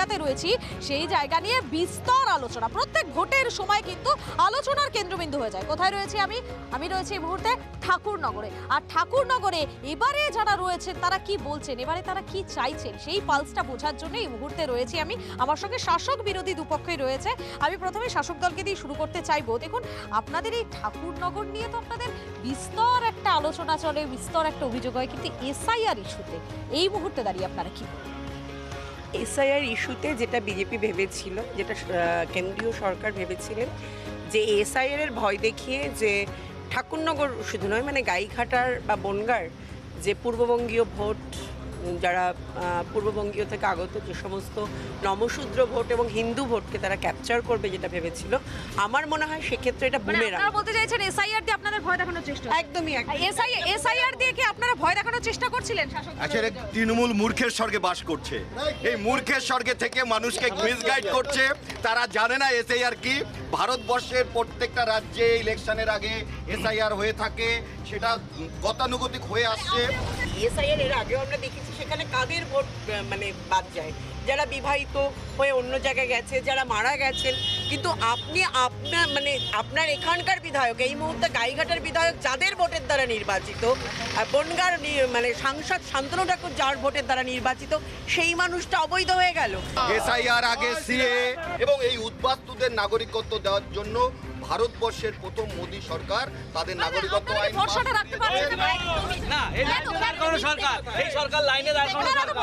জায়গাতে রয়েছি সেই জায়গা নিয়ে বিস্তর আলোচনা, প্রত্যেক ভোটের সময় কিন্তু আলোচনার কেন্দ্রবিন্দু হয়ে যায়। কোথায় রয়েছি আমি রয়েছি এই মুহূর্তে ঠাকুরনগরে। আর ঠাকুরনগরে এবারে যারা রয়েছেন তারা কি বলছেন, এবারে তারা কি চাইছেন, সেই পালসটা বোঝার জন্য এই মুহূর্তে রয়েছি আমি। আমার সঙ্গে শাসক বিরোধী দুপক্ষই রয়েছে। আমি প্রথমে শাসক দলকে দিয়ে শুরু করতে চাইবো। দেখুন, আপনাদের এই ঠাকুরনগর নিয়ে তো আপনাদের বিস্তর একটা আলোচনা চলে, বিস্তর একটা অভিযোগ হয়, কিন্তু এসআইআর ইস্যুতে এই মুহূর্তে দাঁড়িয়ে আপনারা কি বলবেন? এসআইআর ইস্যুতে যেটা বিজেপি ভেবেছিল, যেটা কেন্দ্রীয় সরকার ভেবেছিলেন, যে এসআইআর এর ভয় দেখিয়ে যে ঠাকুরনগর শুধু নয়, মানে গাইঘাটার বা বনগাঁর যে পূর্ববঙ্গীয় ভোট, যারা পূর্ববঙ্গীয় থেকে আগত যে সমস্ত নমশূদ্র ভোট এবং হিন্দু ভোটকে তারা ক্যাপচার করবে যেটা ভেবেছিল, আমার মনে হয় সেক্ষেত্রে এটা বুমেরাং। আপনারা বলতে চাইছেন এসআইআর দিয়ে আপনাদের ভয় দেখানোর চেষ্টা? একদমই এসআইআর দিয়ে কি আপনারা ভয় দেখানোর চেষ্টা করছিলেন? আচ্ছা, তৃণমূল মূর্খের স্বর্গে বাস করছে। এই মূর্খের স্বর্গে থেকে মানুষকে মিসগাইড করছে। তারা জানে না এসআইআর কি। ভারতবর্ষের প্রত্যেকটা রাজ্যে ইলেকশনের আগে এসআইআর হয়ে থাকে, সেটা গতানুগতিক হয়ে আসছে। এসআইআর এর আগেও আমরা দেখেছি সেখানে কাদের ভোট মানে বাদ যায়, যারা বিবাহিত হয়ে অন্য জায়গায় গেছে, যারা মারা গেছেন। কিন্তু আপনি আপনার এখানকার বিধায়ক, এই মুহূর্তে গাইঘাটার বিধায়ক যাদের ভোটের দ্বারা নির্বাচিত, বনগাঁর মানে সাংসদ শান্তনু ঠাকুর যার ভোটের দ্বারা নির্বাচিত, সেই মানুষটা অবৈধ হয়ে গেল। এসআইআর আগে সিএ এবং এই উদ্বাস্তুদের নাগরিকত্ব দেওয়ার জন্য ভারতবর্ষের প্রথম মোদী সরকার তাদের নাগরিকত্ব আইন ভরসাটা রাখতে পারছেন না? না, এই সরকার, এই সরকার লাইনে দাঁড় করানো সরকার।